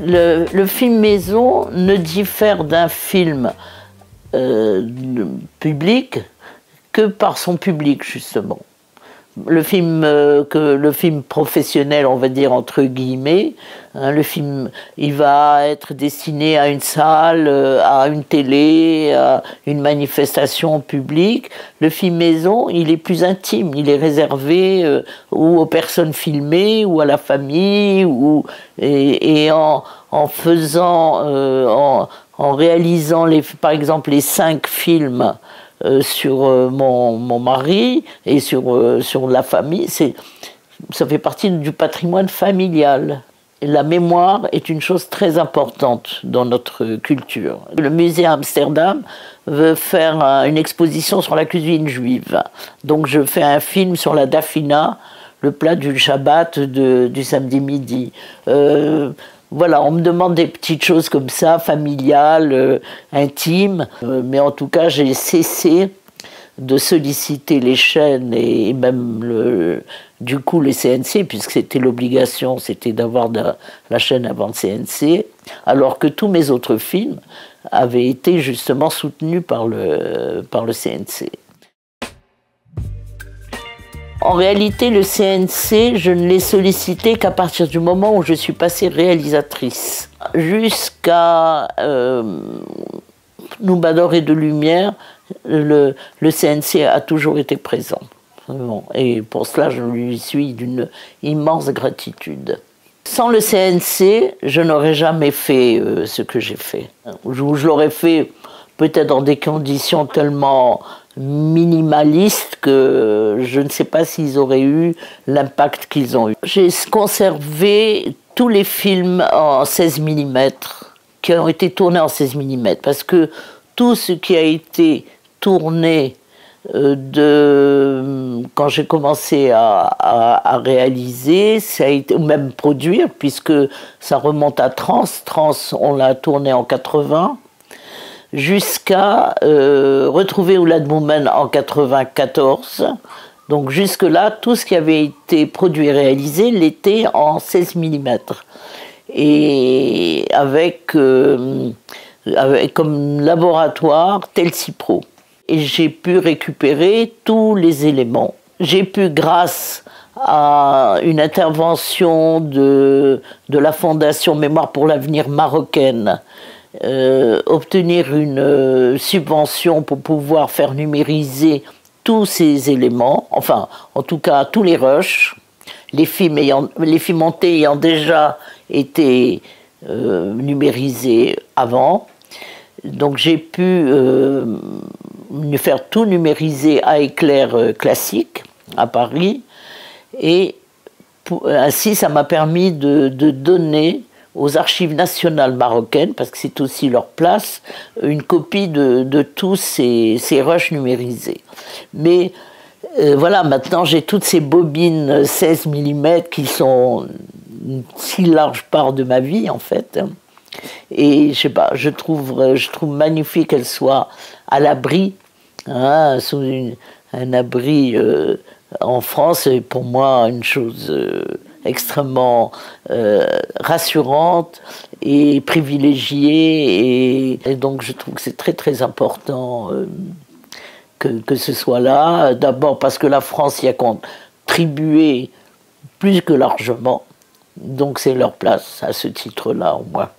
Le film maison ne diffère d'un film public que par son public, justement. Le film professionnel, on va dire entre guillemets, hein, le film, il va être destiné à une salle, à une télé, à une manifestation publique. Le film maison, il est plus intime, il est réservé ou aux personnes filmées ou à la famille, et en faisant, en réalisant par exemple les 5 films sur mon mari et sur la famille, ça fait partie du patrimoine familial. Et la mémoire est une chose très importante dans notre culture. Le musée à Amsterdam veut faire une exposition sur la cuisine juive. Donc je fais un film sur la dafina, le plat du Shabbat du samedi midi. Voilà, on me demande des petites choses comme ça, familiales, intimes, mais en tout cas, j'ai cessé de solliciter les chaînes et même du coup les CNC, puisque c'était l'obligation, c'était d'avoir la chaîne avant le CNC, alors que tous mes autres films avaient été justement soutenus par le CNC. En réalité, le CNC, je ne l'ai sollicité qu'à partir du moment où je suis passée réalisatrice. Jusqu'à Noubador et de Lumière, le CNC a toujours été présent. Et pour cela, je lui suis d'une immense gratitude. Sans le CNC, je n'aurais jamais fait ce que j'ai fait. Je l'aurais fait peut-être dans des conditions tellement minimalistes que je ne sais pas s'ils auraient eu l'impact qu'ils ont eu. J'ai conservé tous les films en 16 mm qui ont été tournés en 16 mm parce que tout ce qui a été tourné quand j'ai commencé à réaliser, ça a été, ou même produire, puisque ça remonte à Trans. Trans, on l'a tourné en 80. Jusqu'à retrouver Oulad Moumen en 94. Donc jusque-là, tout ce qui avait été produit et réalisé l'était en 16 mm. Et avec comme laboratoire Telsipro. Et j'ai pu récupérer tous les éléments. J'ai pu, grâce à une intervention de la Fondation Mémoire pour l'avenir marocaine, obtenir une subvention pour pouvoir faire numériser tous ces éléments, enfin, en tout cas, tous les rushs, les films montés ayant déjà été numérisés avant. Donc j'ai pu faire tout numériser à éclair classique, à Paris, et ainsi ça m'a permis de donner aux archives nationales marocaines, parce que c'est aussi leur place, une copie de tous ces rushs numérisés. Mais voilà, maintenant j'ai toutes ces bobines 16 mm qui sont une si large part de ma vie en fait. Et je sais pas, je trouve magnifique qu'elles soient à l'abri, hein, sous un abri en France, c'est pour moi une chose extrêmement rassurante et privilégiée, et donc je trouve que c'est très très important que ce soit là, d'abord parce que la France y a contribué plus que largement, donc c'est leur place à ce titre-là au moins.